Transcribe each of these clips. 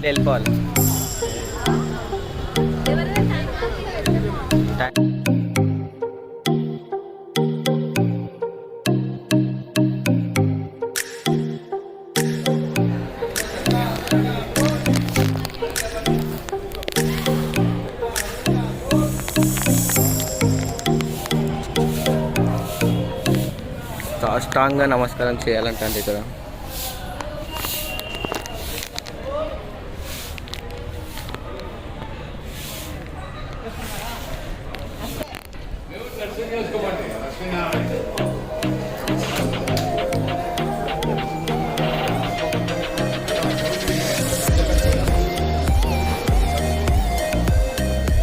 వెళ్ళిపోవాలి. సాష్టాంగ నమస్కారం చేయాలంటే అండి ఇక్కడ.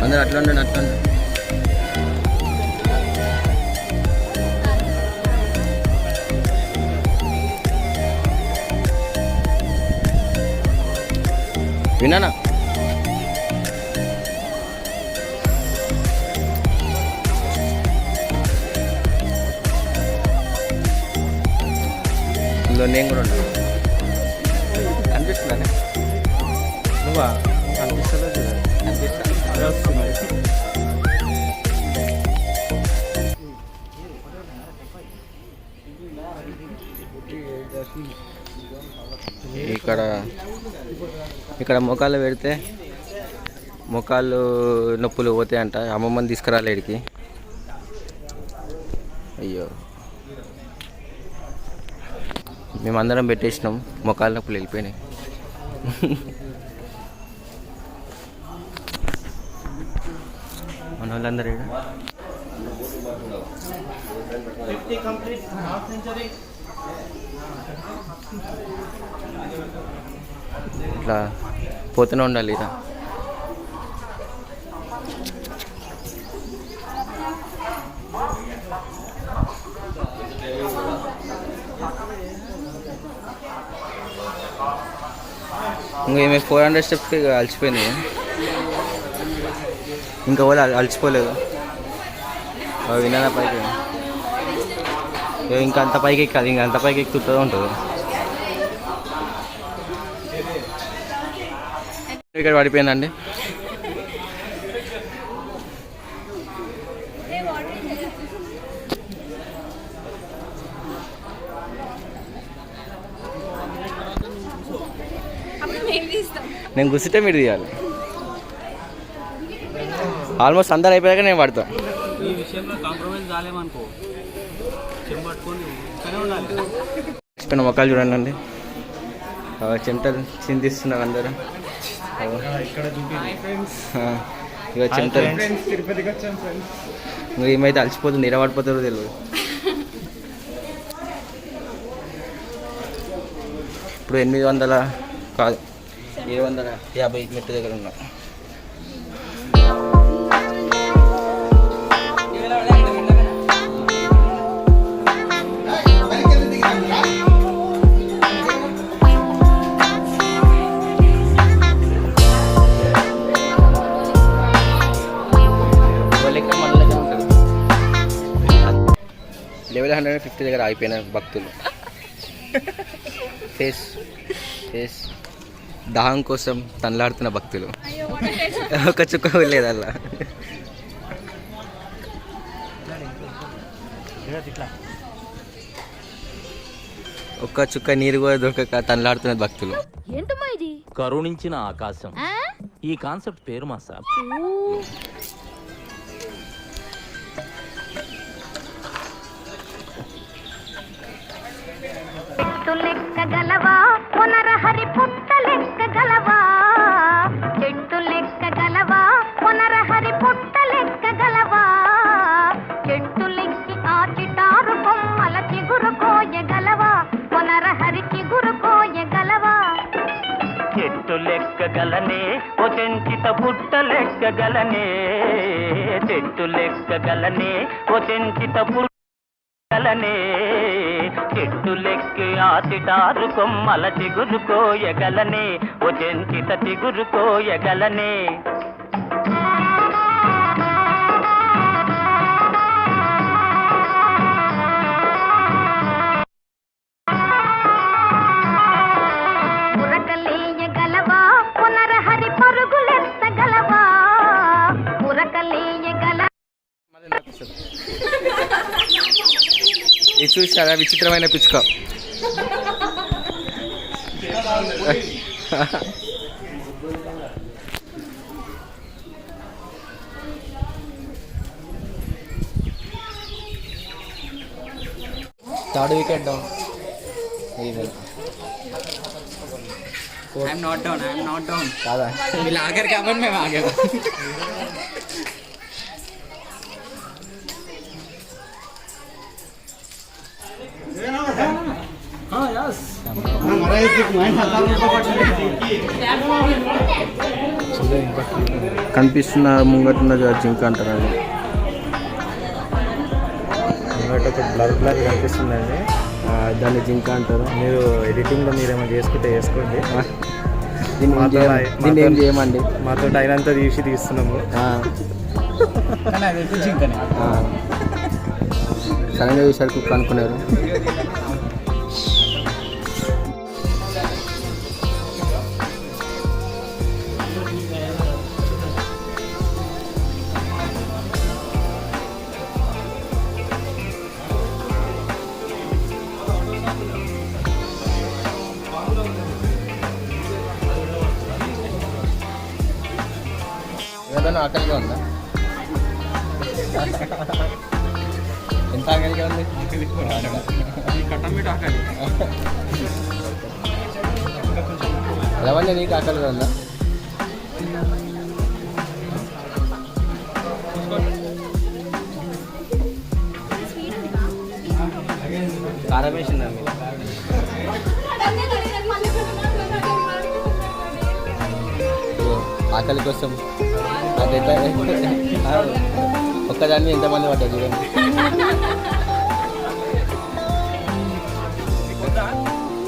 అందరు అట్లా ఉండండి, అట్లా ఉండండి. విన్నానా ఇందులో నేను కూడా ఉంటాను. అనిపిస్తుందా నువ్వా? అనిపిస్తలేదు. అనిపిస్తా ఇక్కడ మొఖాలు పెడితే మొఖాలు నొప్పులు పోతాయంట. అమ్మమ్మని తీసుకురాలేడికి. అయ్యో, మేమందరం పెట్టేసినాం, మొఖాల నొప్పులు వెళ్ళిపోయినాయి. మన వాళ్ళందరూ ఇట్లా పోతూనే ఉండాలి. ఇక ఇంకేమే 400 స్టెప్స్కి అలసిపోయింది. ఇంకా వాళ్ళు అలసిపోలేదు. వినాలా పైకి ఇంకా అంత పైకి ఎక్కాలి, ఇంకా అంత పైకి ఎక్కుతూ ఉంటుంది. ఇక్కడ పడిపోయిందండి. నేను కూర్చుంటే మీరు తీయాలి. ఆల్మోస్ట్ అందరు అయిపోయాక నేను పడతా. ఈ విషయంలో కాంప్రమైజ్ కాలేమనుకో, చెప్పిన మొక్కలు చూడండి అండి. చెమటలు చిందిస్తున్నారు అందరూ. ఇక చెమటలు ఏమైతే అలసిపోతుంది, నిలబడిపోతారో తెలియదు. ఇప్పుడు 800 కాదు 750 మెట్టు దగ్గర ఉన్నా. లెవెల్ 150 దగ్గర అయిపోయిన భక్తులు. ఫేస్ దాహం కోసం తనలాడుతున్న భక్తులు. ఒక చుక్క వెళ్ళేది అలా. ఒక్క చుక్క నీరు కూడా దొరకక తనలాడుతున్న భక్తులు. కరుణించిన ఆకాశం ఈ కాన్సెప్ట్ పేరు మా సార్. లెక్కగలవా పునరహరి పుట్ట లెక్కగలవా, చెట్టు లెక్కగలవా పునరహరి పుట్ట లెక్కగలవా, చెట్టు లెక్కి ఆ చిటారు కొమ్మల చిగురు కోయగలవా, పునరహరి చిగురు కోయగలవా. చెట్టు లెక్కగలనే ఓ చెంచిత పుట్ట లెక్కగలనే, చెట్టు లెక్కగలనే ఓ చెంచిత పుట్టలనే, చెట్టు లెక్కి ఆ చిటారు కొమ్మల చిగురు కోయగలనే, ఓ చెంచిత చిగురు కోయగలనే. ఇది చూసారా విచిత్రమైన పిచ్చుక. Third wicket down. I'm not down కాదా వీళ్ళు ఆఖరి కాబట్టి మేము ఆగాము. కనిపిస్తున్న ముంగటున్న జింక అంటారు. అది ముంగట ఒక బ్లర్ కనిపిస్తుందండి. దాన్ని జింక అంటారు. మీరు ఎడిటింగ్లో మీరేమో చేసుకుంటే చేసుకోండి. దీన్ని ఏం చేయమండి. మాతో అయినంత తీస్తున్నాము. కానీ అదైతే జింకనే. సడన్గా చూసారు కుక్క అనుకున్నారు. ఏదైనా ఆకలిగా ఉందా? ఎంత ఆకలిగా ఉంది? కట్టమిట ఆకలి. రవణ్య నీకు ఆకలిగా ఉందా? కారం వేసిందా మీరు? ఆకలి కోసం అదైతే ఒక్కదాన్ని ఎంతమంది పడ్డారు చూడండి.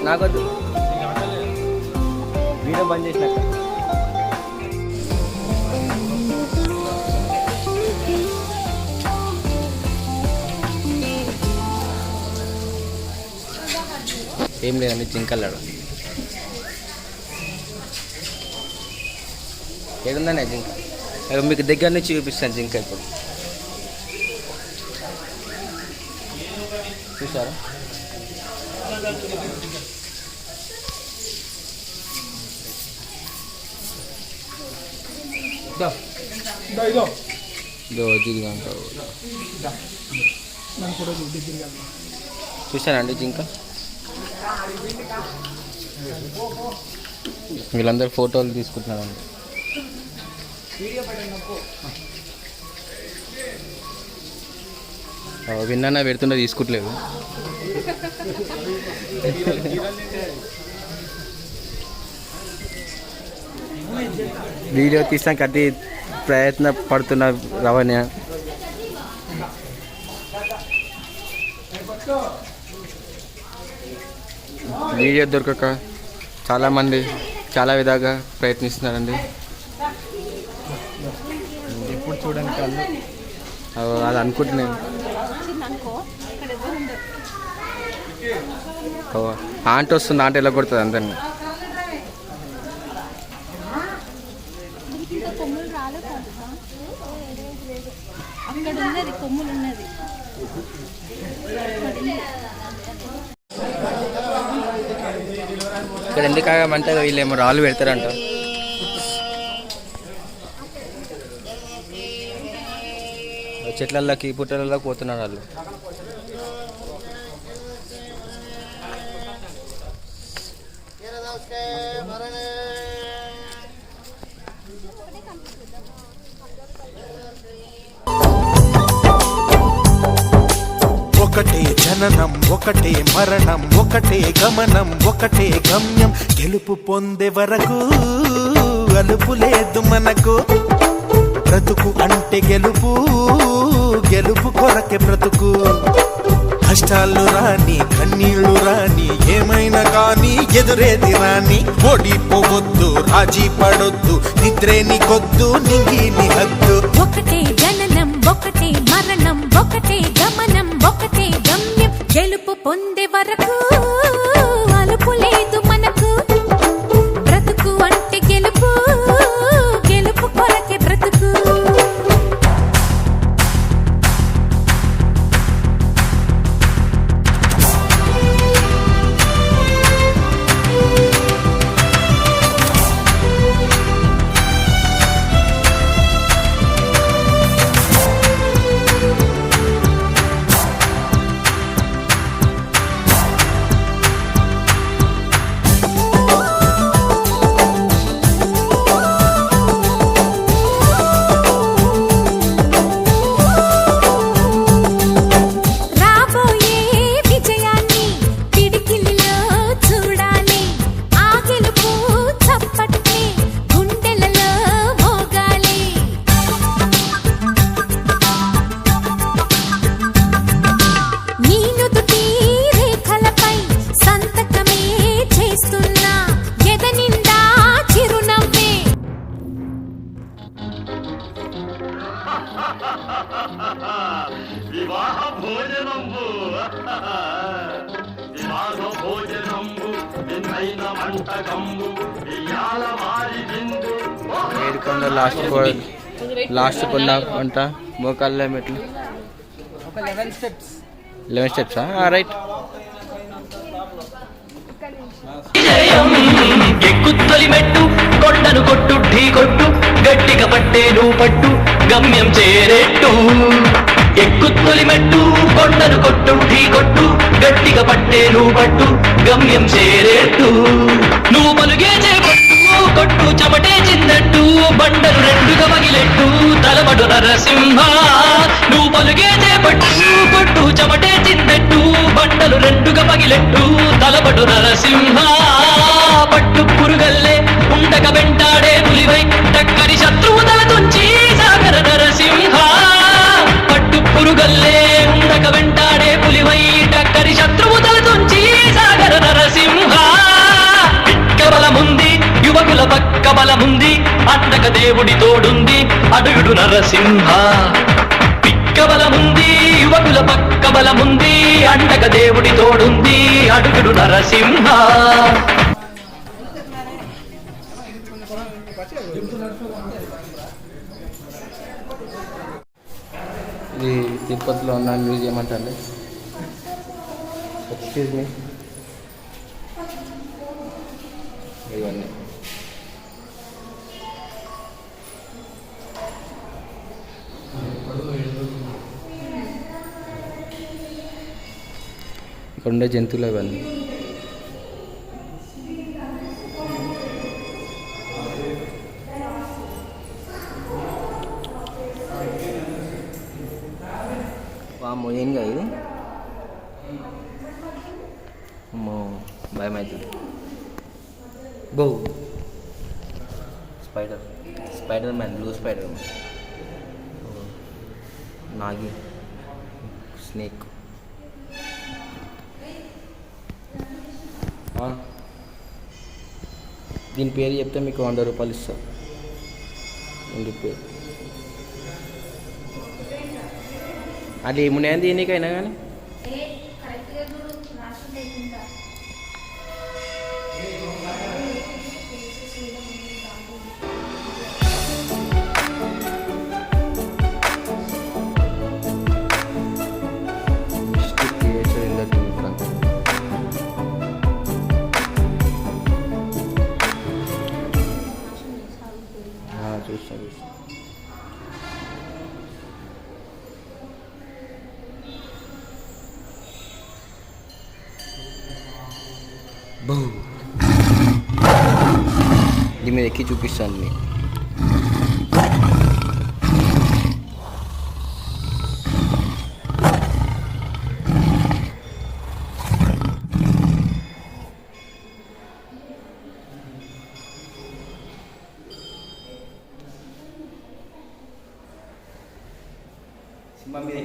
నాకొద్దు, వీడియో బంద్ చేసినాక. ఏం లేదండి, జింకల్లాడు. ఏడుందనే జింక? మీకు దగ్గర నుంచి చూపిస్తాను జింక. ఇప్పుడు చూసారా? చూసానండి జింక. వీళ్ళందరూ ఫోటోలు తీసుకుంటున్నారండి. విన్నా పెడుతుండే తీసుకుంటలేదు. వీడియో తీసాక అతి ప్రయత్న పడుతున్న రవణ్య. వీడియో దొరకక చాలామంది చాలా విధాలుగా ప్రయత్నిస్తున్నారండి. ఇప్పుడు చూడండి కళ్ళు. అది అనుకుంటున్నాను. ఆంట వస్తుంది, ఆంట ఎలా కొడుతుంది అందరినీ. ఇక్కడ ఎందుకు ఆగామంటే వీళ్ళేమో రాళ్ళు పెడతారంట. చెట్లలోకి పుట్టలలోకి పోతున్నారు వాళ్ళు. ఒకటే జననం, ఒకటే మరణం, ఒకటే గమనం, ఒకటే గమ్యం. గెలుపు పొందే వరకు అలుపు లేదు మనకు. బ్రతుకు అంటే గెలుపు, గెలుపు కొరకే బ్రతుకు. కష్టాలు రాని, కన్నీళ్లు రాని, ఏమైనా కానీ ఎదురేది రాని. ఓడిపోవద్దు, రాజీ పడొద్దు, నిద్రే నీకొద్దు, నింగి నీ హద్దు. ఒకటే జననం, ఒకటే మరణం, ఒకటే గమనం, ఒకటే గమ్యం. గెలుపు పొందే వరకు అలుపు లేదు మనకు. బ్రతుకు అంటే గెలుపు, గెలుపు కొరకే బ్రతుకు. ఏడుకొండ లాస్ట్ కొండ అంట మోకాళ్ళ మెట్లు ఒక 11 స్టెప్స్ 11 స్టెప్సా రైట్. ఎక్కుత్తొలి మెట్టు కొండను కొట్టు ఢీ కొట్టు గట్టిగా పట్టేను పట్టు గమ్యం చేరేట్టు. ఎక్కుత్తొలి మెట్టు కొండను కొట్టు ఢీ కొట్టు గట్టిగా పట్టేను పట్టు గమ్యం చేరేట్టు. నువ్వు పలుగే చేపట్టు కొట్టు చెమటే చిందట్టు బండలు రెండుగా పగిలెట్టు తలబడు నరసింహ. నువ్వు పలుగే చేపట్టు కొట్టు చెమటే చిందట్టు బండలు రెండుగా పగిలెట్టు తలబడు నరసింహ. పట్టు పురుగల్లే ఉండక వెంటాడే పులివై టక్కరి శత్రువు తల తుంచి సాగర నరసింహ. పట్టు పురుగల్లే ఉండక వెంటాడే పులివై టక్కరి శత్రువు తల తుంచి సాగర నరసింహ. పిక్క బలముంది యువకుల పక్క బలముంది అండక దేవుడి తోడుంది అడుగుడు నరసింహ. పిక్క బలముంది యువకుల పక్క బలముంది అండక దేవుడి తోడుంది అడుగుడు నరసింహ. ఇది తిరుపతిలో ఉన్న మ్యూజియం అంటే ఎక్స్క్యూజ్ మీ ఇవన్నీ ఇక్కడ ఉండే జంతువులు ఇవన్నీ. వామ్మో ఏంగా ఇది, అమ్మో భయం అవుతుంది. Go spider man blue spider man, Nagi, snake. దీని పేరు చెప్తే మీకు 100 రూపాయలు ఇస్తా. దీని పేరు అది ఏమున్నాయని దీనికైనా కానీ చూస్తా. దీని మీద ఎక్కి చూపిస్తాను మీకు. సింహం మీద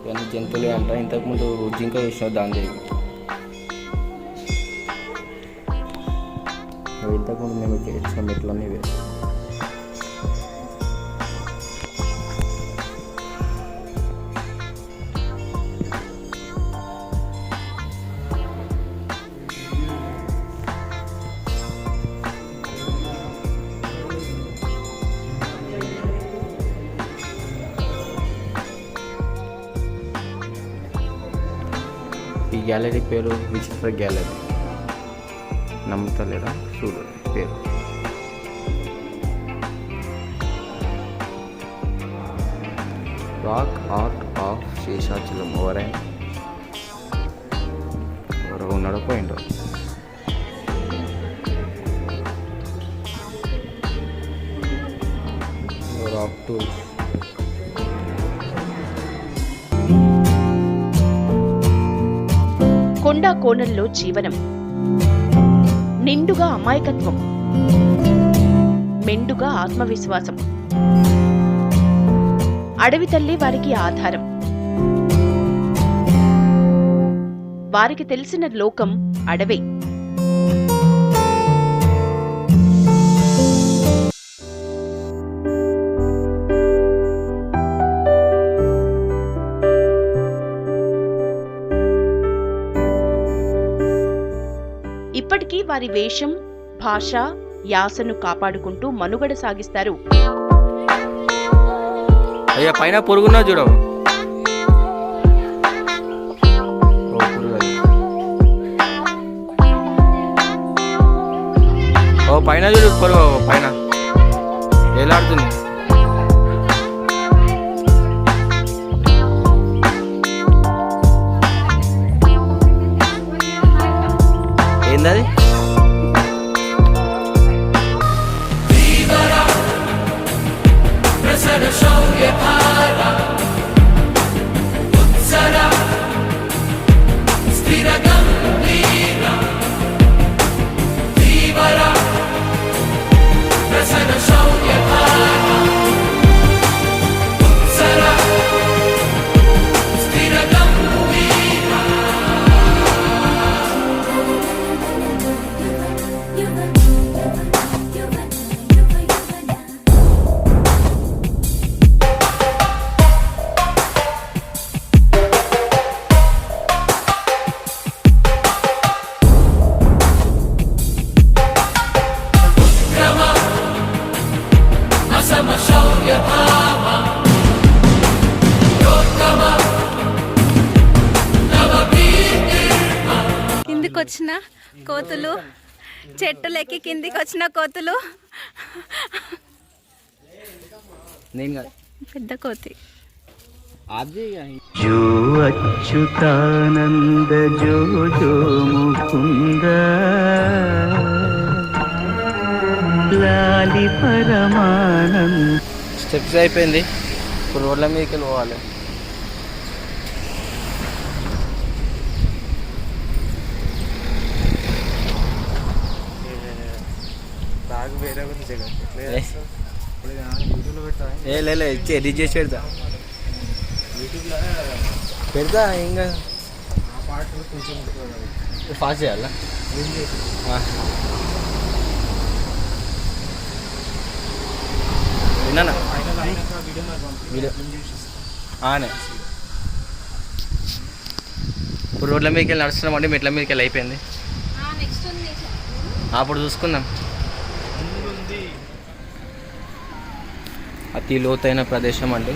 ఇవన్నీ జంతువులే అంట. ఇంతకుముందు జింక చూసిన దాని దగ్గర ఇంతకుముందు మేము చేసిన మెట్లన్నీ వేరు. ఈ గ్యాలరీ పేరు విచిత్ర గ్యాలరీ. నమ్ముతలేదా? చూడు పేరు. Rock art of Seshachalam. ఎవరో ఉన్నాడో పోయిండో. Rock tools. కొండా కోణంలో జీవనం, నిండుగా అమాయకత్వం, మెండుగా ఆత్మవిశ్వాసం. అడవి తల్లి వారికి ఆధారం. వారికి తెలిసిన లోకం అడవే. ఇప్పటికీ వారి వేషం, భాష, యాసను కాపాడుకుంటూ మనుగడ సాగిస్తారు. అయ్యా పైన పురుగున్నా చూడవు. ఓ పైన చూడు పురుగు, పైన వేలాడుతుంది. ఏందది? కిందికి వచ్చిన కోతులు, చెట్టులెక్కి కిందికి వచ్చిన కోతులు. నేను కాదు, పెద్ద కోతి. అది జో అచ్యుతానంద జో జో ముకుంద లాలి పరమానంద. స్టెప్స్ అయిపోయింది, ఇప్పుడు రోడ్ల మీదకి వెళ్ళి పోవాలి. బ్యాగ్ వేరే యూట్యూబ్లో పెట్టా. ఎడిట్ చేసి పెడతా పెడతా ఇంకా ఆ పార్ట్ కొంచెం ఫాస్ట్ చేయాలా? విన్నానా వీడియో ఇప్పుడు రోడ్ల మీదకి వెళ్ళి నడుస్తున్నామంటే మెట్ల మీదకి వెళ్ళి అయిపోయింది. అప్పుడు చూసుకుందాం. అతి లోతైన ప్రదేశం అండి.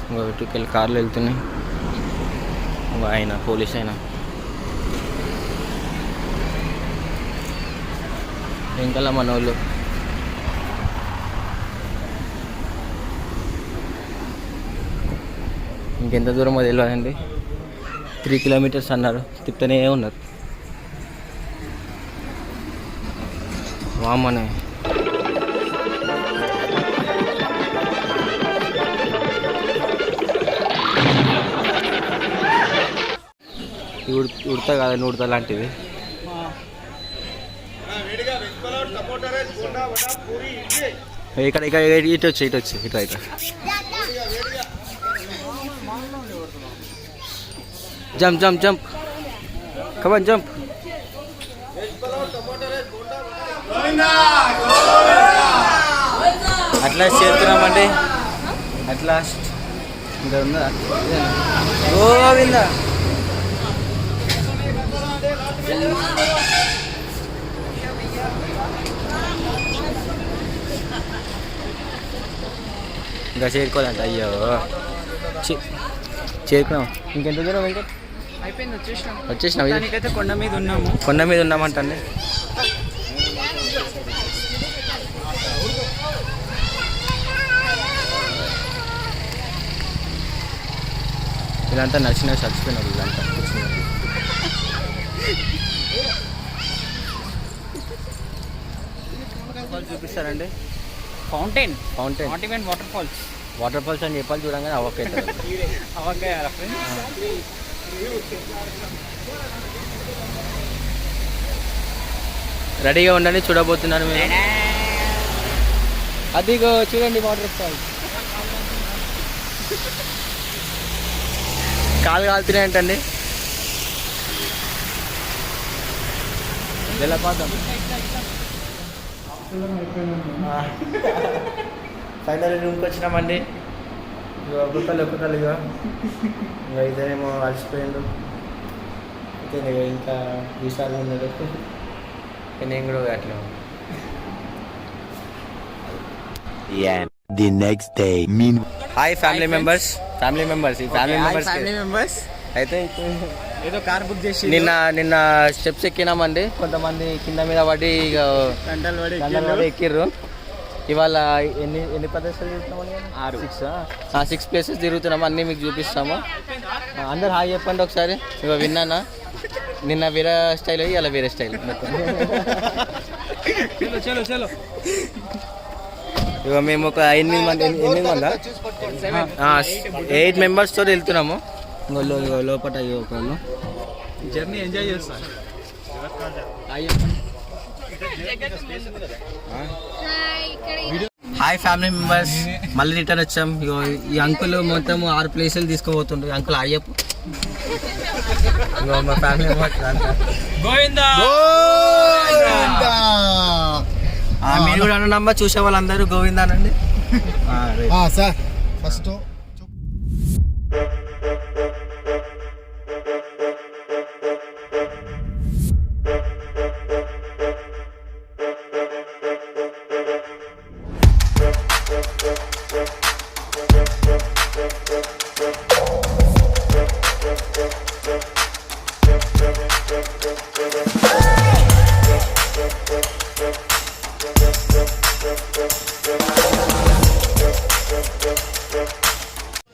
ఇంకొకటికి వెళ్ళి కార్లు వెళ్తున్నాయి. ఆయన పోలీస్ అయినా ఇంకా మన వాళ్ళు ఇంకెంత దూరమో తెలియదండి. 3 కిలోమీటర్స్ అన్నారు, తిప్పుతూనే ఉన్నారు. వామనే ఉడతా కాదండి, ఉడతా లాంటిది. ఇక్కడ ఇక్కడ ఇటు వచ్చి ఇటు ఇటు జంప్ జంప్ జంప్ కమాన్ జంప్. అట్లా చేస్తున్నామండి. అట్లా ఇంకా ఉందా గోవిందా. ఇంకా చేరుకోవాలంట. అయ్యో చేరుకున్నాం. ఇంకెంత దూరం ఇంకా అయిపోయింది, వచ్చేసినాం. దానికైతే కొండ మీద ఉన్నాము. కొండ మీద ఉన్నామంటండి. ఇదంతా నచ్చిన చచ్చిపోయినారు ఇదంతా. చూపిస్తారండి ఫౌంటైన్ ఫౌంటైన్ వాటర్ ఫాల్స్ అని చెప్పాలి చూడంగానే అవకైతే రెడీగా ఉండండి, చూడబోతున్నాను మేము. అదిగో చూడండి వాటర్ ఫాల్స్. కాలు కాలుతున్నాయంటండి. జలపాతం. ఫైనల్ రూమ్కి వచ్చినామండి. ఒక్కొక్కరు ఇక ఇదేమో అలసిపోయిండు. అయితే ఇంకా ఈసారి ఉన్నాడు నేను కూడా అట్లా the next day mean hi family members ఈ ఫ్యామిలీ మెంబర్స్ అయితే ఏదో కార్ బుక్ చేసి నిన్న స్టెప్స్ ఎక్కినామండి. కొంతమంది కింద మీద పడి ఇక గంటలు పడి పడి ఎక్కిర్రు. ఇవాళ ఎన్ని ప్రదేశాలు తిరుగుతున్నామని 6 ప్లేసెస్ తిరుగుతున్నాము. అన్నీ మీకు చూపిస్తాము. అందరు హాయ్ చెప్పండి ఒకసారి. ఇక విన్నానా నిన్న వేరే స్టైల్ ఇలా వేరే స్టైల్ చలో ఇక మేము ఒక 8 మంది 8 మెంబర్స్తో వెళ్తున్నాము. ఇంకో లోపల ఒకళ్ళు జర్నీ ఎంజాయ్ చేస్తాను. హాయ్ ఫ్యామిలీ మెంబర్స్, మళ్ళీ రిటర్న్ వచ్చాం. ఇగో ఈ అంకుల్ మొత్తం 6 ప్లేసులు తీసుకుపోతుండ్రు. అంకుల్ అయ్యప్ప మా ఫ్యామిలీ గోవిందా మీరు కూడా అన్నమ్మా, చూసే వాళ్ళందరూ గోవిందానండి. సార్ ఫస్ట్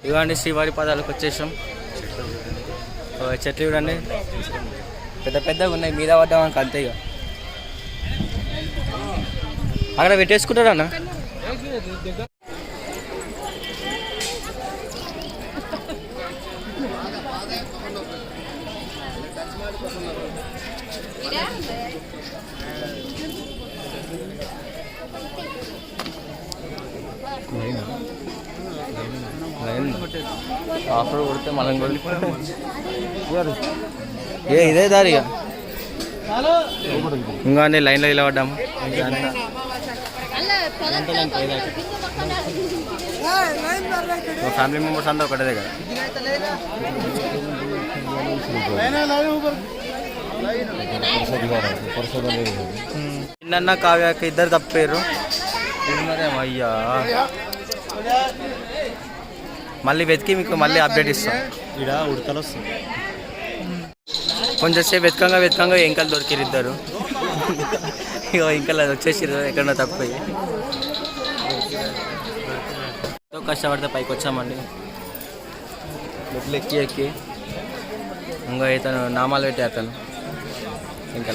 ఇవ్వండి శ్రీవారి పాదాలకు వచ్చేసాం. చెట్లు చూడండి పెద్ద పెద్దగా ఉన్నాయి. మీద పడ్డాం అంతే. ఇక అక్కడ పెట్టేసుకుంటారా అన్న? ఆఫర్ కొడితే మనం ఇదే దారిగా ఇంకా లైన్లో ఇలా పడ్డాము. ఫ్యామిలీ మెంబర్స్ అంతా ఒకటే కదా. నిన్న కావ్యాక ఇద్దరు తప్పారు. అయ్యా మళ్ళీ వెతికి మీకు మళ్ళీ అప్డేట్ ఇస్తాం. ఇక్కడ ఉడతలు వస్తుంది. కొంచెం సేపు వెతకంగా ఎంకలు దొరికిరు ఇద్దరు. ఇక ఎంకలు అది వచ్చేసిరు ఎక్కడన్నా తప్పిపోయి. కష్టపడితే పైకి వచ్చామండి. మెట్లు ఎక్కి ఇంకా ఇతను నామాలు పెట్టే అతను ఇంకా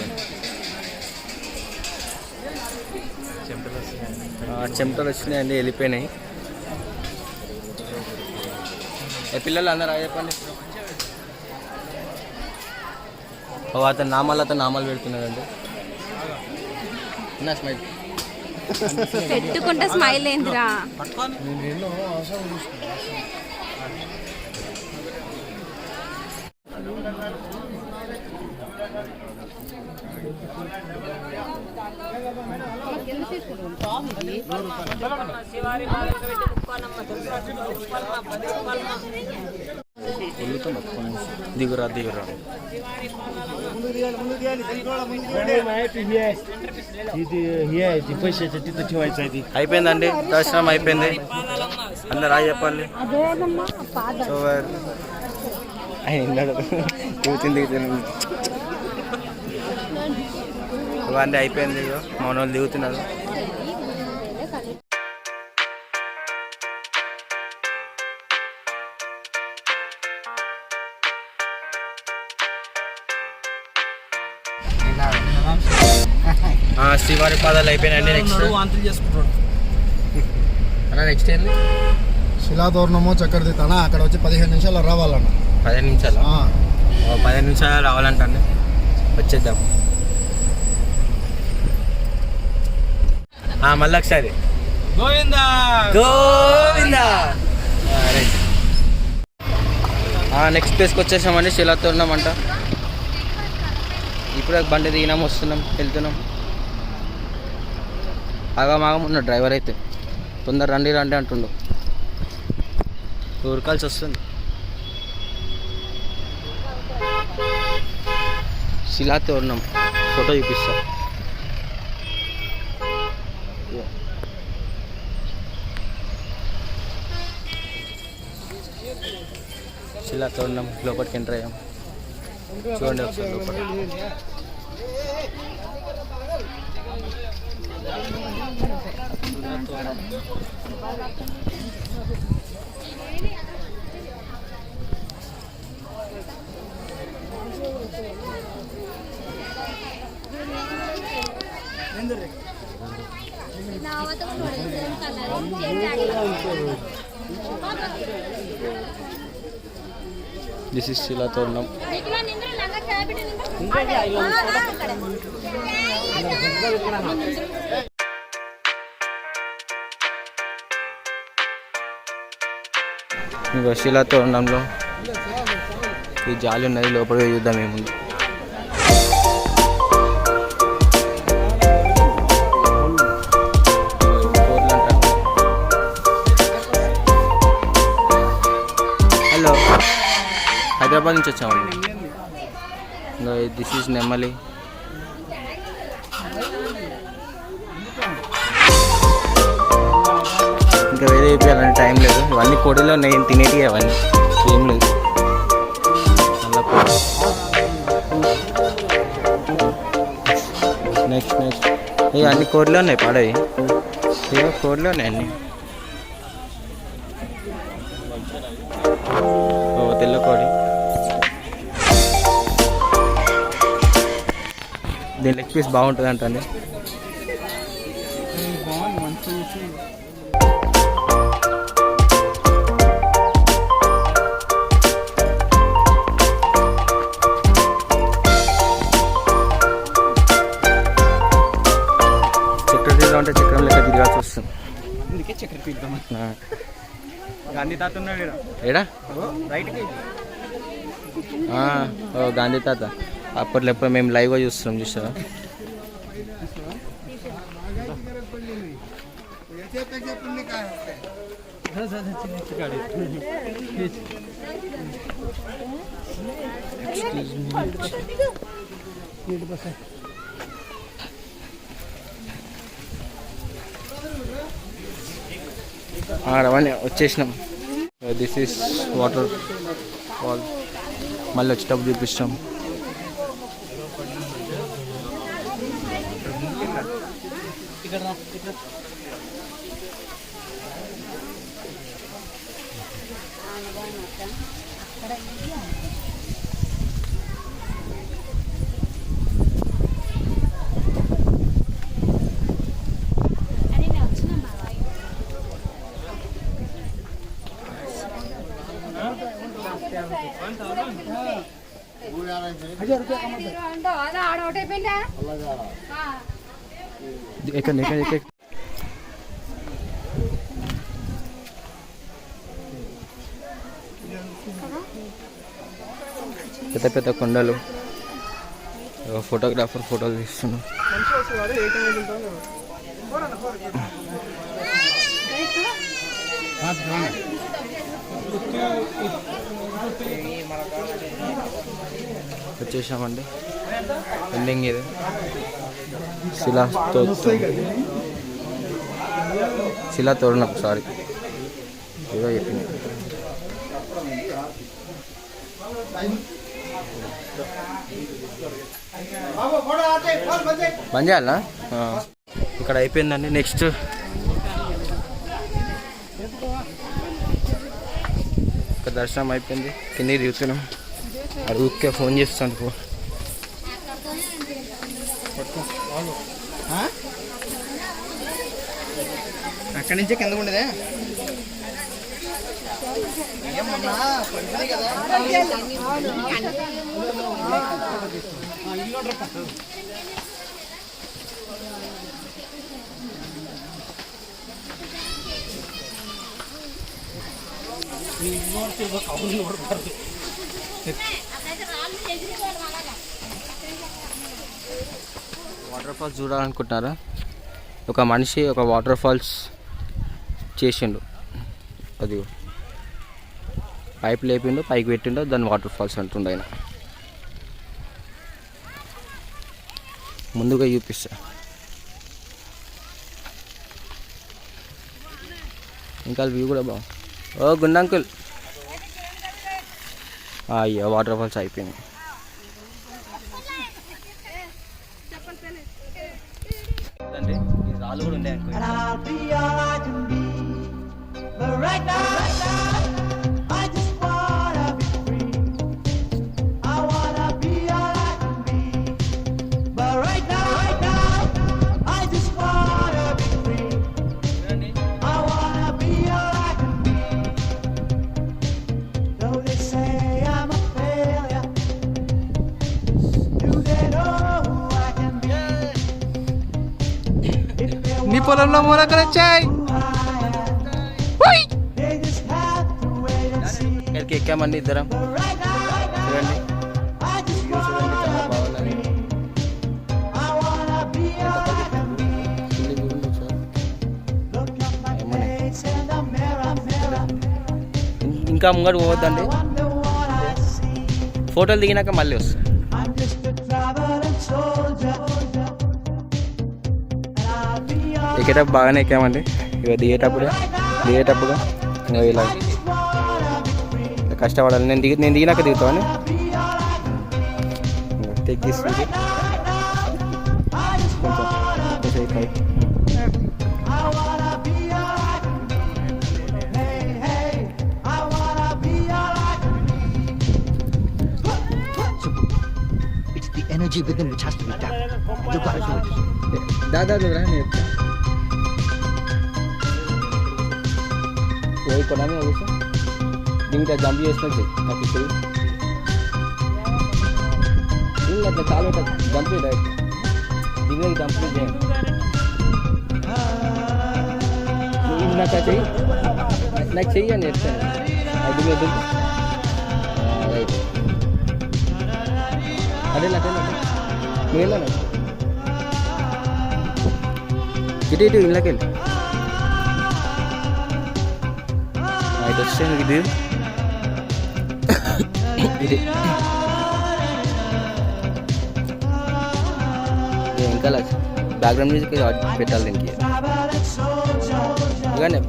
చెమటలు వచ్చినాయండి, వెళ్ళిపోయినాయి. పిల్లలు అందరూ చెప్పండి. అతను నామాలు పెడుతున్నాడండి. నా స్మైల్ పెట్టుకుంటే స్మైల్ ఏందిరా? దిగురా అయిపోయిందండి. దర్శనం అయిపోయింది. అందరు రాయి చెప్పండి. ఇవన్నీ అయిపోయింది. మన వాళ్ళు దిగుతున్నారు. శ్రీవారి పాదాలు అయిపోయినాయండి. నెక్స్ట్ నెక్స్ట్ ఏంది? శిలాతోరణము చక్కెరదితానా అక్కడ వచ్చి 15 నిమిషాలు రావాలన్న. 15 నిమిషాలు 15 నిమిషాలు రావాలంటండి. వచ్చేద్దాం. మళ్ళీ ఒకసారి గోవిందా నెక్స్ట్ ప్లేస్కి వచ్చేసామండి. శిలాతోరణం అంట. ఇప్పుడే బండి దిగినాం, వస్తున్నాం, వెళ్తున్నాం. ఆగమాగం ఉన్నాడు డ్రైవర్ అయితే. తొందర రండి అంటుండు. ఉరకాల్సి వస్తుంది. శిలాతోరణం ఫోటో చూపిస్తా. శిలాతోరణం లోపలికి ఎంటర్ అయ్యాం. చూడండి ఒకసారి లోపల. This is Silathoranam. ఇంకో శిలాతోరణంలో ఈ జాలి ఉన్నది, లోపలికి చూద్దాం ఏముంది. హలో, హైదరాబాద్ నుంచి వచ్చామండి. ఇంకా దిస్ ఈజ్ నెమ్మలి. ఇంకా వేరే అయిపోయాలంటే టైం లేదు. ఇవన్నీ కోడిలో నేను తినేటి, అవన్నీ ఏం లేదు. నెక్స్ట్ ఇక అన్ని కోడిలో ఉన్నాయి, పడవి ఇక కోడిలో ఉన్నాయి అన్నీ. తెల్ల కోడి. దీని లెగ్ పీస్ బాగుంటుంది అంటండి. చక్రం అంటే చక్రం లెక్క తిరగాల్సి వస్తుంది. అందుకే చక్కెర తీద్దాం. గాంధీ తాత ఉన్నాడు ఏడా రైట్కి. ఓ గాంధీ తాత అప్పట్లో ఎప్పుడు మేము లైవ్గా చూస్తున్నాం, చూసారా? రవాణి వచ్చేసినాం. This is water fall. మళ్ళీ వచ్చేటప్పుడు చూపిస్తాం. పెద్ద పెద్ద కొండలు. ఫోటోగ్రాఫర్ ఫోటోలు తీస్తున్నాం. వచ్చేసామండి. ఎండింగ్ ఇది. శిలాతోరణం, సారీ ఏదో చెప్పింది. బంద్ చేయాలా? ఇక్కడ అయిపోయిందండి. నెక్స్ట్ ఇక్కడ దర్శనం అయిపోయింది. కింద దిగుతున్నాం. అడుగుకే ఫోన్ చేస్తాను. అక్కడి నుంచే కింద ఉండేదే. వాటర్ ఫాల్స్ చూడాలనుకుంటున్నారా? ఒక మనిషి ఒక వాటర్ ఫాల్స్ చేసిండు. అది పైప్ లేపిండు, పైకి పెట్టిండు, దాన్ని వాటర్ ఫాల్స్ అంటుండ ఆయన. ముందుగా చూపిస్తా. ఇంకా వ్యూ కూడా బాగుంది. ఓ గుండు అంకుల్, అయ్యో వాటర్ ఫాల్స్ అయిపోయింది. రాళ్ళు కూడా ఉండే అంకుల్. నీ పొలంలో మొలకలు వచ్చాయి. ఇక్కడికి ఎక్కామండి ఇద్దరం. చూడండి view చూడండి, చాలా బాగున్నది. ఇంకా ముంగడు పోవద్దండి, ఫోటోలు దిగినాక మళ్ళీ వస్తాం. ఎక్కేటప్పుడు బాగానే ఎక్కామండి. ఇక దిగేటప్పుడు ఇంకా ఇలా కష్టపడాలి. నేను దిగినాక దిగుతామని తెగ్గిస్తుంది కొంచెం. It's the energy within which has to be tapped. You gotta do it. दादा लोग रहे हैं वही कोना में होगा सर दिन का जंप भी इसमें चाहिए ताकि कोई इन मतलब चालू तक जंप ही डायरेक्ट दिन का जंप भी जाए इन ना चाहिए ना चाहिए नेट से अभी में दिन राइट अरे लगे मेला ना Jadi itu ini lagi. Nah itu sih gitu. Jadi. ये इनका लग बैकग्राउंड म्यूजिक के पेटल दिन की है ना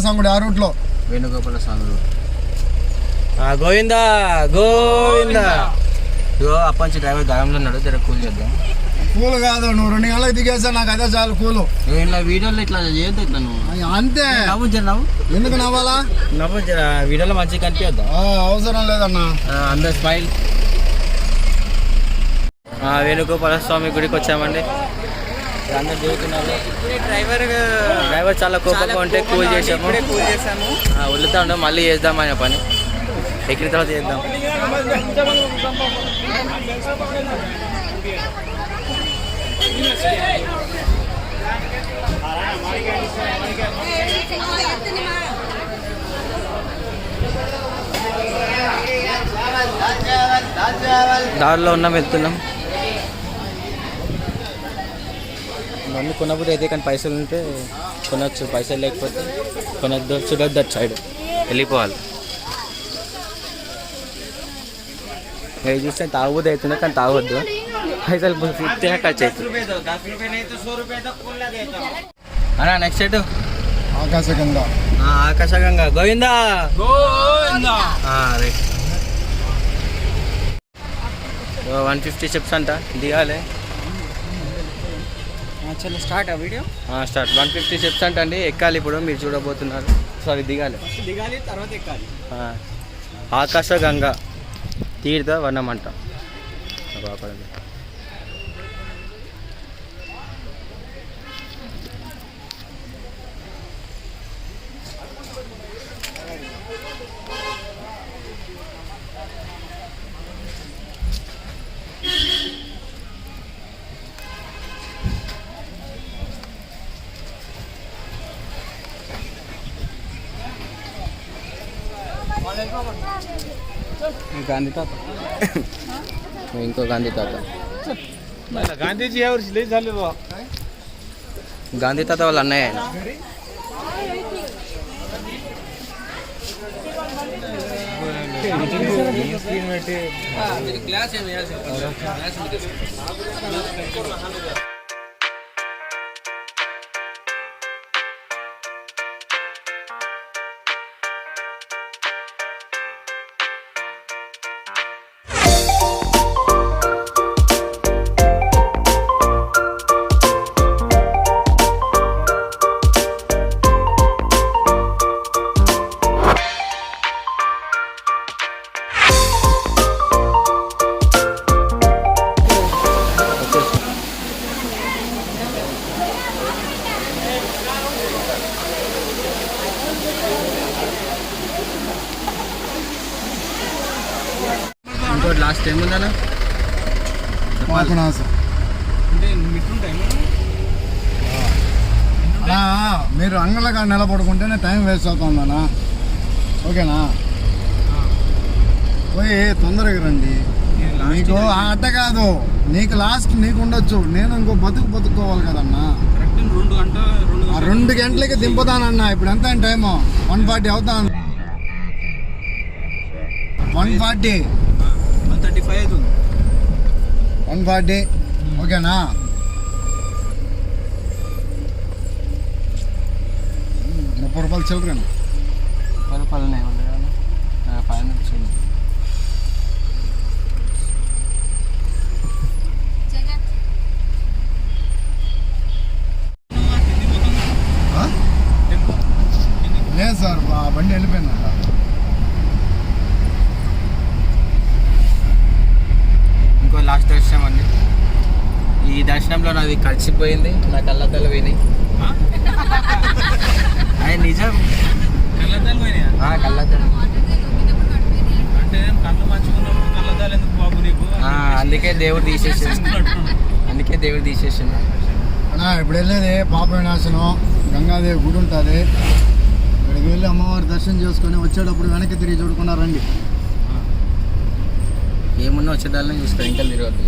సంగుడి ఆ రూట్లో వేణుగోపాల స్వామి గోవిందా గోవిందా. ఇగో అప్పంచి డ్రైవర్ గాయంలో ఉన్నాడు, జర కూల్ చేద్దాం. కూల్ కాదు, నువ్వు 2 గంటలకు దిగేసా, నాకు అదే చాలు కూలు. ఇట్లా వీడియోలో ఇట్లా చేయొద్దు, ఇట్లా నువ్వు అంతే. నవ్వు జర నవ్వు. ఎందుకు నవ్వాలా? నవ్వు జర వీడియోలో మంచిగా కనిపించద్దా? అవసరం లేదన్నా. అందరు స్మైల్. వేణుగోపాల స్వామి గుడికి వచ్చామండి. అందరు దిగుతున్నారు. డ్రైవర్ చాలా కోపంగా ఉంటే కూల్ చేసాము. వదులుతా ఉంటాం, మళ్ళీ చేద్దాం ఆయన పని. ఎక్కిన తర్వాత చేద్దాం. దారిలో ఉన్నాం, వెళ్తున్నాం. మళ్ళీ కొనబుద్ధి అయితే కానీ పైసలు ఉంటే కొనొచ్చు, పైసలు లేకపోతే కొనొద్దు. చూడొద్దు, అటు సైడ్ వెళ్ళిపోవాలి. ఇది చూస్తే తాగబుద్ధి అవుతుంది కానీ తాగొద్దు, పైసలు తినే ఖర్చు అవుతుంది. అన్నా నెక్స్ట్ ఎటు? ఆకాశగంగా. ఆకాశగంగా గోవిందా గోవిందా. రైట్. 150 స్టెప్స్ అంట, దిగాలి. చలో స్టార్ట్ ఆ వీడియో. స్టార్ట్. 150 స్టెప్స్ అంట అండి, ఎక్కాలి. ఇప్పుడు మీరు చూడబోతున్నారు. సారీ, దిగాలి. తర్వాత ఎక్కాలి. ఆకాశగంగా తీర్థ వనం అంట. గాంధీ తాత ఇంకో గాంధీ తాత. गांधीजी यावर लई झाले बा. గాంధీ తాత వాళ్ళ అన్నయ్య ఆయన. ఇంకోటి లాస్ట్ టైం ఉందన్నా పాపనాశ అలా మీరు అంగళగా నిలబడుకుంటేనే టైం వేస్ట్ అవుతుందన్నా. ఓకేనా, పోయి తొందరగా రండి. నీకు అడ్డ కాదు, నీకు లాస్ట్ నీకు ఉండొచ్చు, నేను ఇంకో బతుకోవాలి కదన్నా. 2 గంటలకి దింపుతానన్నా. ఇప్పుడు ఎంత టైము? 1:40 అవుతాను. 1:40 1:40 ఓకేనా? ₹30 చిల్లరేనా? 5 నిమిషాలు. లేదు సార్, బండి వెళ్ళిపోయిందంట. ఇంకో లాస్ట్ దర్శనం అండి. ఈ దర్శనంలో నాది కలిసిపోయింది, నా కళ్ళద్దాలు పోయినాయి. అది నిజం, కళ్ళద్దాలు పోయినాయా? కళ్ళద్దాలు. అంటే కళ్ళు మంచుకున్నప్పుడు కళ్ళద్దాలు ఎందుకు బాబు నీకు? అందుకే దేవుడు తీసేసింది. అన్నా ఇప్పుడు వెళ్ళేది పాప వినాశనం, గంగాదేవి గుడి ఉంటుంది. ఇక్కడికి వెళ్ళి అమ్మవారి దర్శనం చేసుకొని వచ్చేటప్పుడు వెనక్కి తిరిగి చూడకుండా రండి. ఏమున్నా వచ్చేదాన్ని చూసుకో, ఇంకా తిరగద్దు.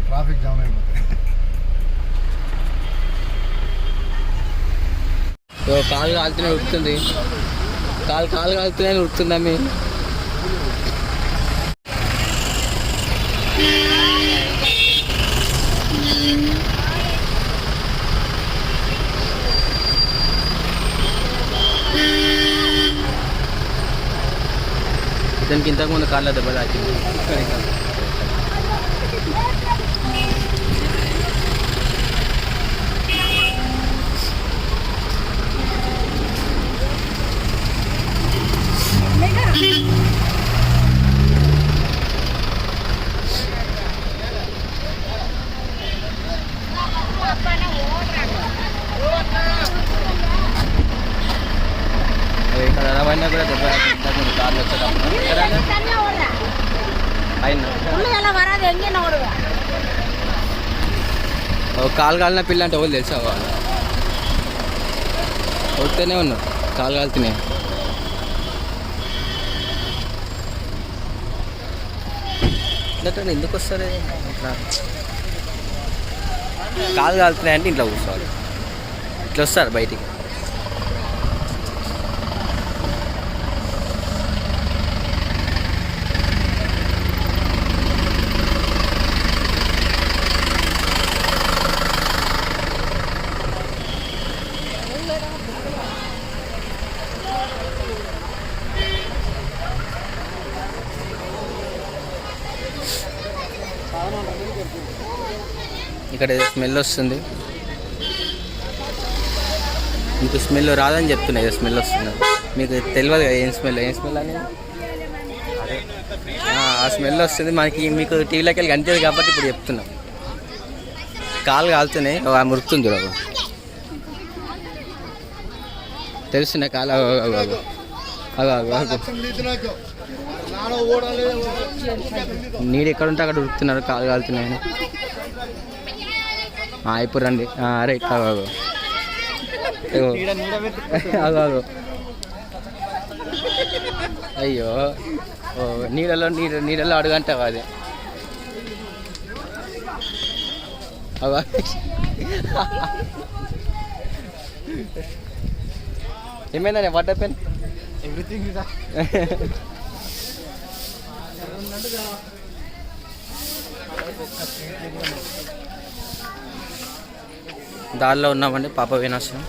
ట్రాఫిక్ జామ్ అయిపోతుంది. కాలు కాలుతూనే ఉడుతుంది, కాలు కాలుతూనే ఉడుతుందమ్మి. ఇతనికి ఇంతకుముందు కాళ్ళ దెబ్బ తాకింది. పైన కూడా దెబ్బ తాకింది కార్లు వచ్చేటప్పుడు. కాలు కాలిన పిల్ల అంటే వాళ్ళు తెలుసా? వాళ్ళు కొడుతూనే ఉన్నారు, కాలు కాలుతున్నాయి. ఇట్లా ఎందుకు వస్తారు? ఇట్లా కాలు కాలుతున్నాయి అంటే ఇంట్లో కూర్చోవాలి, ఇట్లా వస్తారు బయటికి. ఇక్కడ ఏదో స్మెల్ వస్తుంది. మీకు స్మెల్ రాదని చెప్తున్నా, ఏదో స్మెల్ వస్తుంది. మీకు తెలియదు కదా ఏం స్మెల్ అని. ఆ స్మెల్ వస్తుంది మనకి, మీకు టీవీలోకి వెళ్ళి కనిపించదు కాబట్టి ఇప్పుడు చెప్తున్నాం. కాలు కాలుతున్నాయి, మురుకుతుంది చూడ, తెలుస్తున్నాయి కాలు. నీడు ఎక్కడ ఉంటే అక్కడ ఉరుకుతున్నారు, కాలు కాలుతున్నాయని. ఇప్పుడు రండి. అరే అగో అయ్యో, నీళ్ళలో అడుగంటావా అది? అగో ఏమైందా? What happen? ఎవ్రీథింగ్ దారిలో ఉన్నామండి పాప వినాశనం.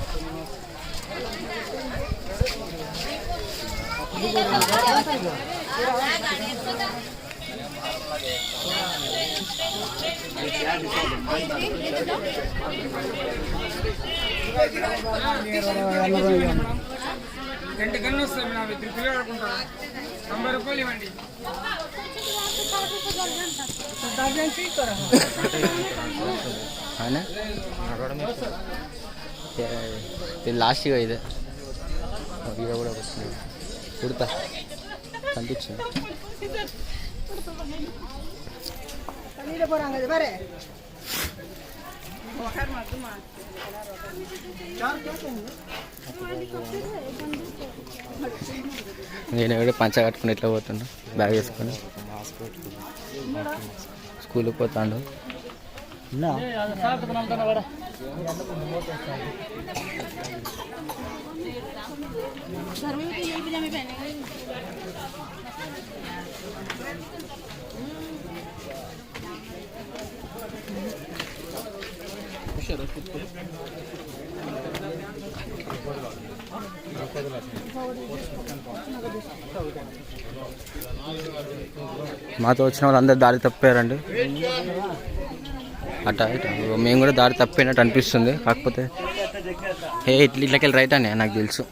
లాస్ట్గా ఇదే వీడియో కూడా వస్తుంది, కుడతా కనిపించింది. నేను ఎవడో పంచ కట్టుకుని ఎట్లా పోతుండు, బ్యాగ్ వేసుకొని స్కూల్కి పోతాడు. మాతో వచ్చిన వాళ్ళు అందరు దారి తప్పారండి. అట్లా మేము కూడా దారి తప్పినట్టు అనిపిస్తుంది. కాకపోతే ఇట్లకి వెళ్ళి రైట్ అని నాకు తెలుసు.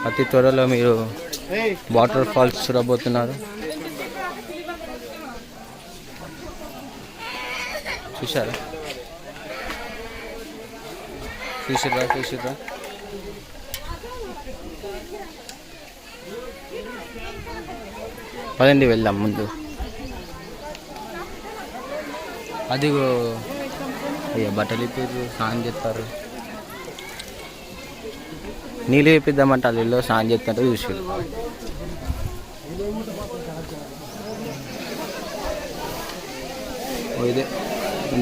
అతి త్వరలో మీరు వాటర్ ఫాల్స్ చూడబోతున్నారు. చూసారా? పదండి వెళ్దాం ముందు. అదిగో అయ్యో బట్టలు ఇప్పారు, స్నానం చేస్తారు. నీళ్ళు వేపిద్దామంటే అల్లు స్నానం చేస్తుంటే చూసారు. ఇదే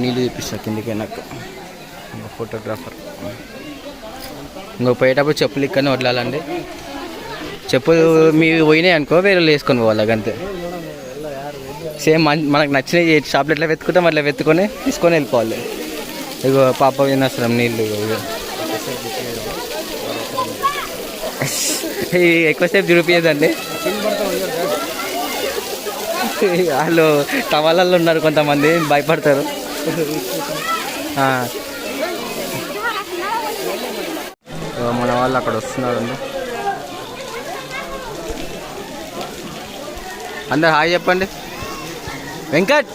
నీళ్ళు చూపిస్తా కిందికి నాకు ఫోటోగ్రాఫర్. ఇంకో పోయేటప్పుడు చెప్పులు ఇక్కడనే వదలాలండి. చెప్పులు మీ పోయినాయి అనుకో వేరే వేసుకొని పోవాలి అంతే. సేమ్ మనకు నచ్చినవి షాప్లో ఎట్లా వెతుకుంటాం అట్లా వెతుకొని తీసుకొని వెళ్ళిపోవాలి. ఇగో పాప వినాశనం నీళ్ళు ఎక్కువసేపు చూపియదండి. వాళ్ళు టవాలలో ఉన్నారు కొంతమంది, భయపడతారు. మన వాళ్ళు అక్కడ వస్తున్నారండి. అందరు హాయ్ చెప్పండి. వెంకట్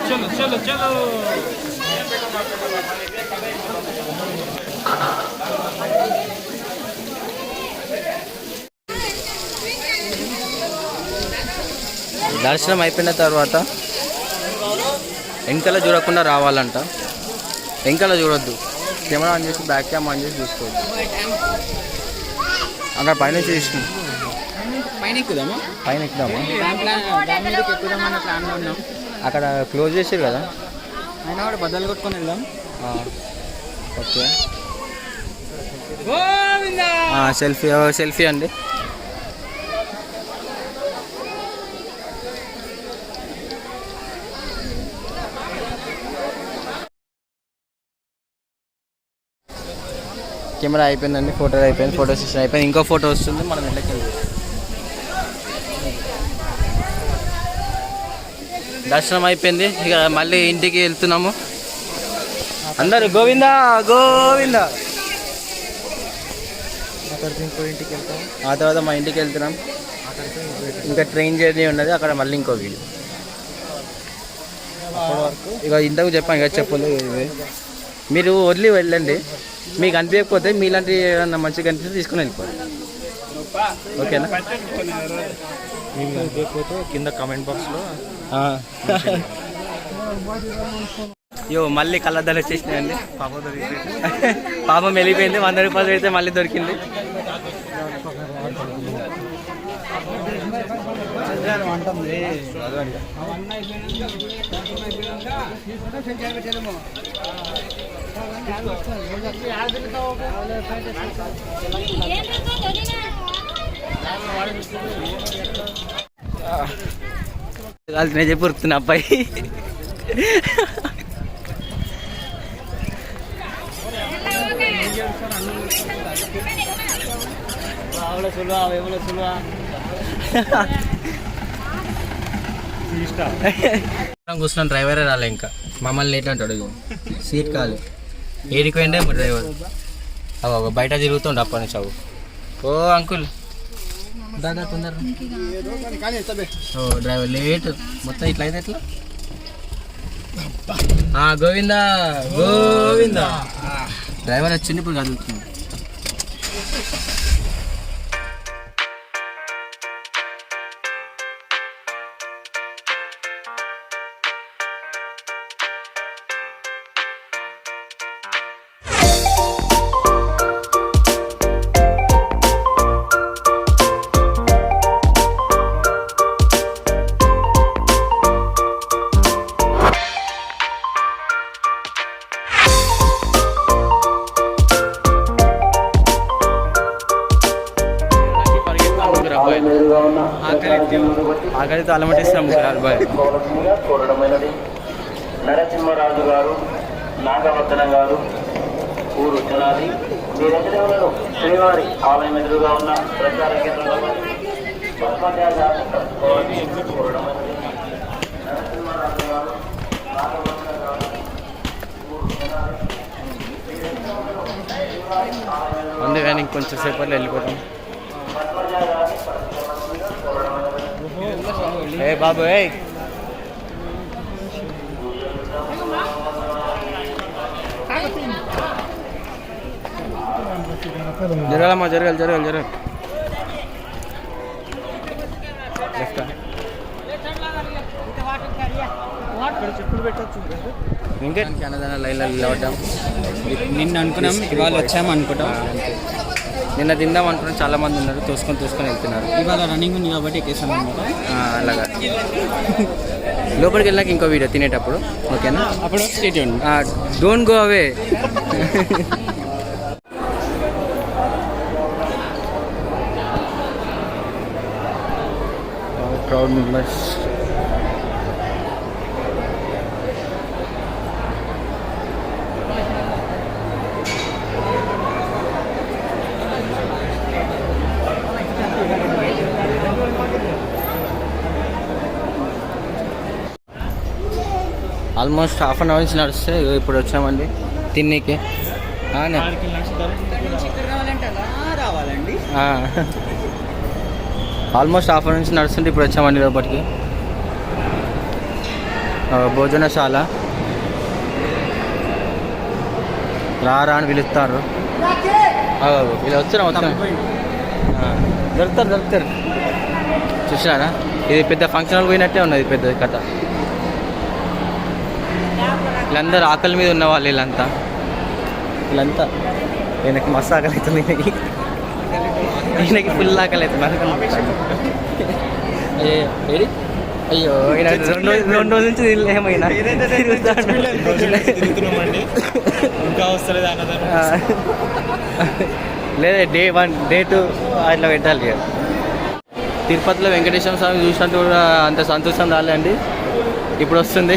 चलो चलो దర్శనం అయిపోయిన తర్వాత వెంకల చూడకుండా రావాలంట. వెంకల చూడొద్దు, కెమెరా ఆన్ చేసి బ్యాక్ క్యామ్ ఆన్ చేసి చూసుకోవచ్చు. అక్కడ పైన చూసి పైన ఎక్కుదామా? పైన ఎక్కుదామా? దాని మీదకి ఎక్కుదామన్న ప్లాన్లో ఉన్నాం. అక్కడ క్లోజ్ చేసారు కదా, అయినా కూడా బద్దలు కొట్టుకొని వెళ్దాం. ఓకే. సెల్ఫీ సెల్ఫీ అండి. కెమెరా అయిపోయిందండి, ఫోటో అయిపోయింది, ఫోటో సెషన్ అయిపోయింది. ఇంకో ఫోటో వస్తుంది, మనం వెళ్ళకి వెళ్దాం. దర్శనం అయిపోయింది, ఇక మళ్ళీ ఇంటికి వెళ్తున్నాము. అందరూ గోవిందా గోవిందా. ఆ తర్వాత మా ఇంటికి వెళ్తున్నాం. ఇంకా ట్రైన్ జర్నీ ఉన్నది, అక్కడ మళ్ళీ ఇంకో వీడియో. ఇక ఇంతకు చెప్పాను కదా, చెప్పలేదు. మీరు వదిలి వెళ్ళండి, మీకు అనిపించకపోతే మీలాంటి ఏదన్నా మంచిగా అనిపిస్తే తీసుకుని వెళ్ళిపోండి. ఓకేనా? కింద కామెంట్ బాక్స్లో మళ్ళీ కళ్ళద్దాలు వచ్చేసినాయండి. పాపం వెళ్ళిపోయింది. 100 రూపాయలు పెడితే మళ్ళీ దొరికింది. చెప్పుతున్నా అబ్బాయి. కూర్చున్నాం, డ్రైవరే రాలే. ఇంకా మమ్మల్ని లేట్ అంటాడు. సీట్ కాదు, ఏడికి పోయిండే మా డ్రైవర్. అవ బయట తిరుగుతుండే అప్పటి నుంచి. ఓ అంకుల్ దాదా తొందర. ఓ డ్రైవర్ లేట్ మొత్తం. ఇట్లా అయితే ఎట్లా? గోవిందా గోవిందా. డ్రైవర్ వచ్చింది, ఇప్పుడు కదులుతుంది. ఆఖరితో అలమటిస్తున్నాం బాయ్. నరసింహరాజు గారు, నాగవర్ధన గారు, ఊరు చునాది. మీరెందులో శ్రీవారి ఆలయం ఎదురుగా ఉన్న ప్రచార కేంద్రంలో నరసింహరాజు గారు, నాగవర్ధన గారు, ఊరు చునాది. అందుకని ఇంకొంచెం సేపట్లో వెళ్ళిపోతాం. ఏ బాబు ఏ జరగాలమ్మా, జరగాలి జరగాలి జరగాలి. ఇంకా అన్నదాన లైన్లో నిలబడ్డాం. నిన్న అనుకున్నాం, ఇవాళ వచ్చాము అనుకుంటాం. నిన్న తిందాం అనుకున్నాం, చాలా మంది ఉన్నారు, తోసుకొని వెళ్తున్నారు. ఇవాళ రన్నింగ్ ఉంది కాబట్టి ఎక్కేసాం అనమాట. అలాగా లోపలికి వెళ్ళాక ఇంకో వీడియో తినేటప్పుడు. ఓకేనా? అప్పుడు stay tune. Don't go away. Crowd members. Almost half an hour నుంచి నడిస్తే ఇప్పుడు వచ్చామండి తిన్నీకి. ఆల్మోస్ట్ హాఫ్ అన్ అవర్ నుంచి నడుస్తుంటే ఇప్పుడు వచ్చామండి లోపలికి. భోజనశాల. రా అని పిలుస్తారు. వీళ్ళు వచ్చారా? దొరుకుతారు. చూసినారా ఇది పెద్ద ఫంక్షన్ హాల్ పోయినట్టే ఉన్నది పెద్ద కథ. వీళ్ళందరూ ఆకలి మీద ఉన్న వాళ్ళు వీళ్ళంతా ఈయనకి మస్తు ఆకలి అవుతుంది. ఈయనకి ఫుల్ ఆకలి అవుతుంది. ఏడి అయ్యో ఈయన 2 రోజుల నుంచి ఏమైనా ఇంకా వస్తలేదు అన్నదానం. లేదా డే 1 డే 2 అట్లా పెట్టాలి. తిరుపతిలో వెంకటేశ్వర స్వామి చూసినట్టు కూడా అంత సంతోషం రాలేండి, ఇప్పుడు వస్తుంది.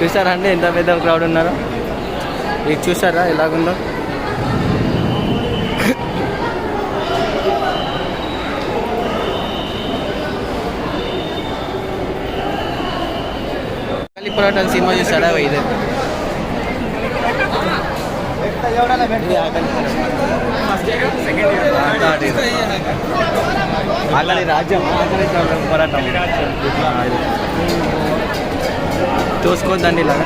చూసారా అండి ఎంత పెద్ద క్రౌడ్ ఉన్నారో? ఇది చూసారా ఎలాగుందో? పరాటం సినిమా చూసారా? ఇది ఆకలి రాజ్యం, ఆకలి పోరాటం చూసుకోవద్దండి ఇలా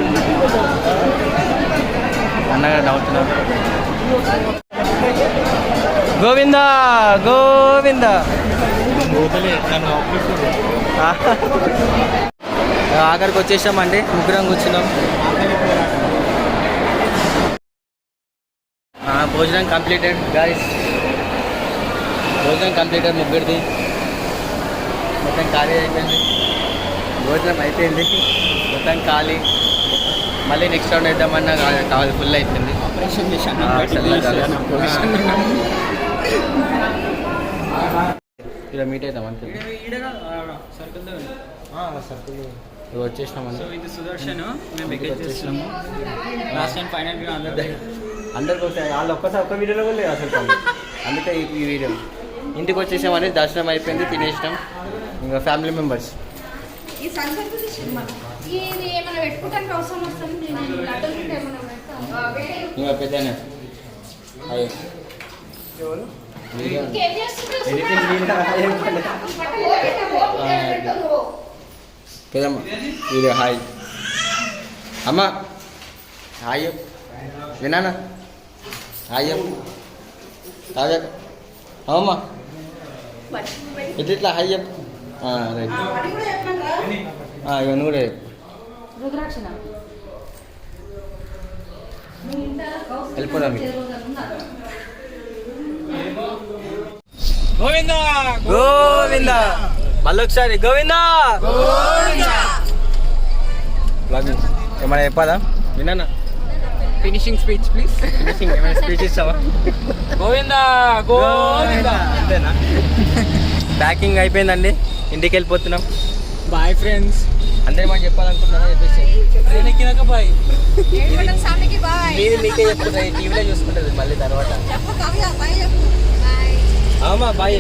అన్నగా నవ్వుతున్నారు. గోవిందా గోవిందా. ఆఖరికి వచ్చేసామండి, ముగ్గురం కూర్చున్నాం. భోజనం కంప్లీటెడ్ గాయస్, భోజనం కంప్లీటెడ్. ముగ్గురిది మొత్తం ఖాళీ అయిపోయింది. భోజనం అయిపోయింది మొత్తం ఖాళీ. మళ్ళీ నెక్స్ట్ రౌండ్ వేద్దామన్నా కావాలి, ఫుల్ అయిపోయింది. ఇలా మీట్ అవుతాం అంతే. సర్కిల్ వచ్చేసినామండి. ఇది సుదర్శన్, మేము ఎక్కేజ్ చేస్తున్నాము. లాస్ట్ టైం ఫైనల్ అందరికి వస్తాయి. వాళ్ళు ఒక్క వీడియోలో కూడా లేదు అసలు. అందుకే ఈ వీడియో ఇంటికి వచ్చేసామని దర్శనం అయిపోయింది, తినేసినాం. ఇంకా ఫ్యామిలీ మెంబర్స్ ఇంకా పెద్దనే పెద్దమ్మ వీడియో హాయ్ అమ్మ, హాయ్ వినానా, హాయ్ కాదా అమ్మా ఇట్లా హాయ్ చెప్పు. రైట్ ఇవన్నీ కూడా వెళ్ళిపోదా మీకు. గోవిందా గోవిందా మళ్ళీ ఒకసారి గోవిందా. ఏమైనా చెప్పాలా విన్నానా? Finishing speech please. ఫినిషింగ్ ఏమైనా స్పీచ్ ఇస్తావా? గోవిందా గోవిందా అంతేనా? ప్యాకింగ్ అయిపోయిందండి, ఇంటికి వెళ్ళిపోతున్నాం. Bye friends. అందరూ మనం చెప్పాలనుకుంటున్నారా? చెప్పేసి ట్రైన్ ఎక్కినాక బాయ్. మీరు మీకే చెప్తున్నారు, టీవీలో చూసుకుంటుంది మళ్ళీ తర్వాత. అమ్మా బాయ్.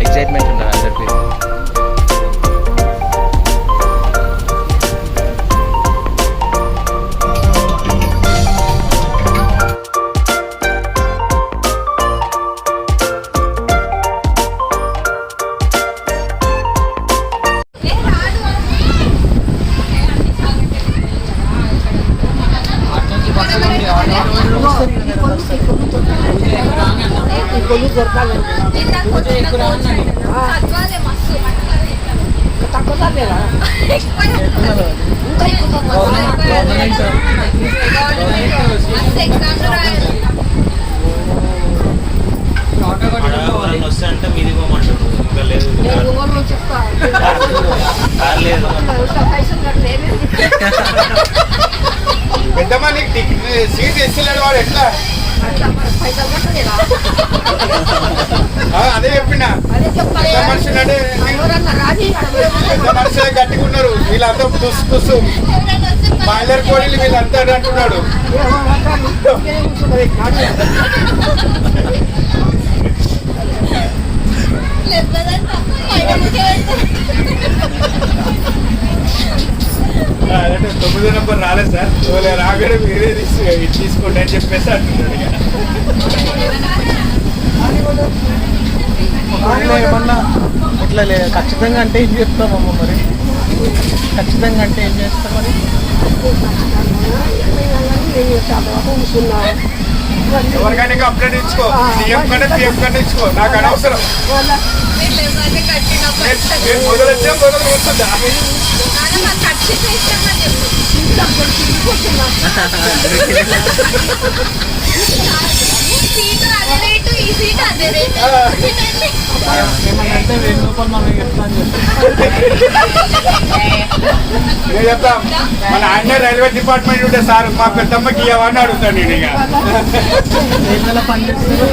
ఎక్సైట్మెంట్ ఉన్నారు అందరికీ. వస్తే అంటే మీది పోమంటాడు. ఇంకా లేదు లేదు పెద్దమ్మ నీకు సీట్ ఇస్తలేడు వాడు ఎట్లా? అదే చెప్పినా పెద్ద మనుషులు అంటే పెద్ద మనుషులే గట్టిగా ఉన్నారు, వీళ్ళంతా తుసు తుసు బాయిలర్ కోడీలు వీళ్ళంతా అంటున్నాడు. అంటే 9వ నంబర్ రాలేదు సార్, రాగానే వేరే తీసుకోండి అని చెప్పేసి అంటున్నాడు. ఏమన్నా ఇట్లా ఖచ్చితంగా అంటే ఏం చెప్తామమ్మ మరి? ఖచ్చితంగా అంటే ఏం చేస్తాం మరి? ఎవరికైనా కంప్లైంట్ ఇచ్చుకో, సీఎం కంటే పిఎం కంటే ఇచ్చుకో, నాకు అనవసరం. నేను మొదలు వచ్చా మొదలు వస్తుందా? ఏమన్నంటే 1000 రూపాయలు మనం చెప్తా అని చెప్తాం. మన ఆయన రైల్వే డిపార్ట్మెంట్ ఉంటే సార్ మా పెద్దమ్మకి ఇవ్వని అడుగుతాను నేను. ఇక ఏళ్ళ పని చేస్తారు.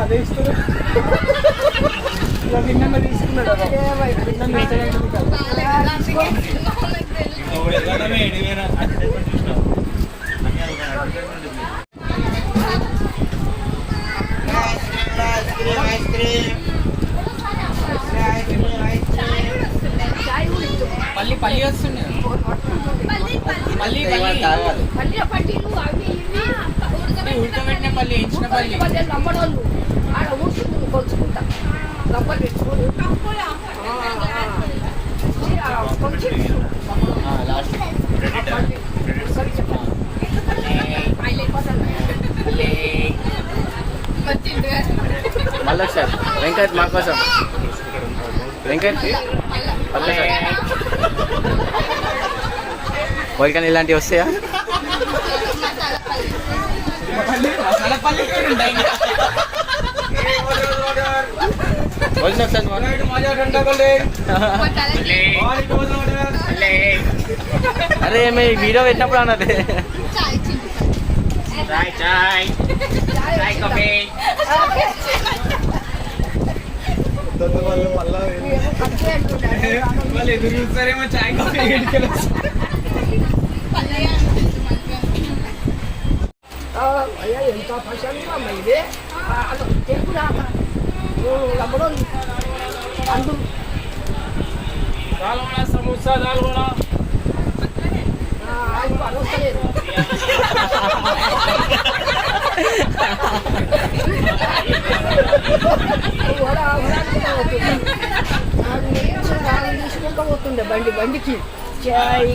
అదే ఇస్తారు. నిన్న తీసుకున్నాడు పల్లి పల్లి వస్తుండే పల్లి ఉడకబెట్టిన పల్లి ఇచ్చిన పల్లి మళ్ళీ సార్ వెంకట్ మా కోసం వెంకట్ వాళ్ళకని ఇలాంటివి వస్తాయా? అరే మీ వీడియో పెట్టినప్పుడు అన్నది వాళ్ళు ఎదురు చూస్తారేమో చాయ్ కాఫీ ఎంత ప్రశాంతంగా ఇది తెలుపు అందు సమోసా దాల్గొనా అనవసరం తీసుకుంటూ పోతుండే బండికి చాయ్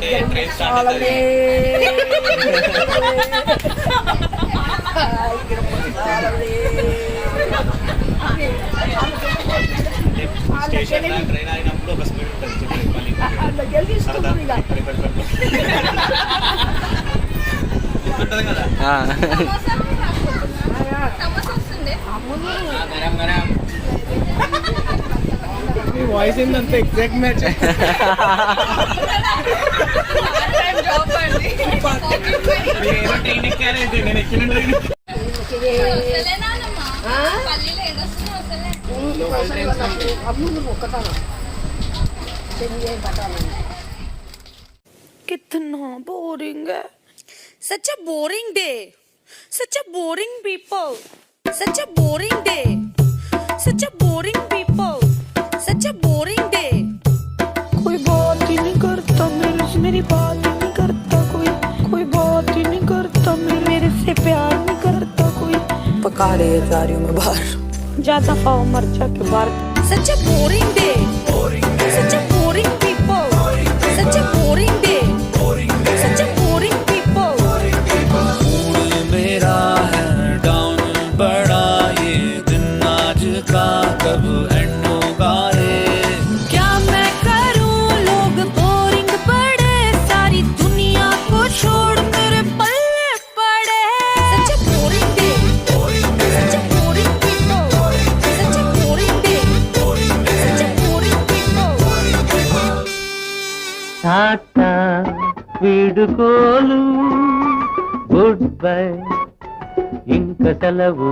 వాయిస్ ఏంటంత ఎగ్జాక్ట్ మ్యాచ్. నేను ఎక్కిన कितना बोरिंग है. Such a boring day. Such a boring people. Such a boring day. Such a boring people. Such a boring day. कोई बात ही नहीं करता मेरे से, मेरी बात ही नहीं करता कोई बात ही नहीं करता मेरे से, प्यार नहीं करता कोई. पका रही है जा रही हूँ मैं बाहर. जा दफा हो मर जा के बाहर. Such a boring day. Such a boring people. Such a boring day. Such a boring people. मेरा है डाउन बड़ा ये दिन आज का कब एंड होगा रे. क्या मैं करूं लोग बोरिंग पड़े सारी दुनिया को छोड़ मेरे पल्ले पड़े. Such a boring day. Such a boring people. Such a boring day. Such a boring people. Tata వీడుకోలు గుడ్ బై ఇంక సెలవు.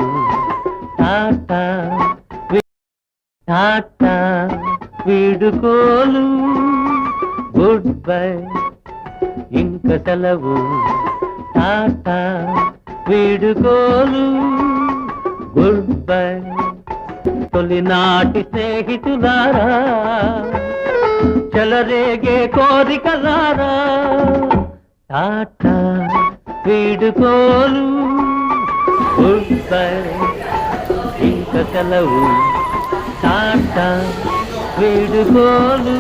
టాటా టాటా వీడుకోలు గుడ్ బై ఇంక సెలవు. టాటా వీడుకోలు గుడ్ బై. తొలినాటి స్నేహితులారా చెలరేగే కోరికలారా. టాటా వీడుకోలు గుడ్ బై ఇంక సెలవు. టాటా వీడుకోలు.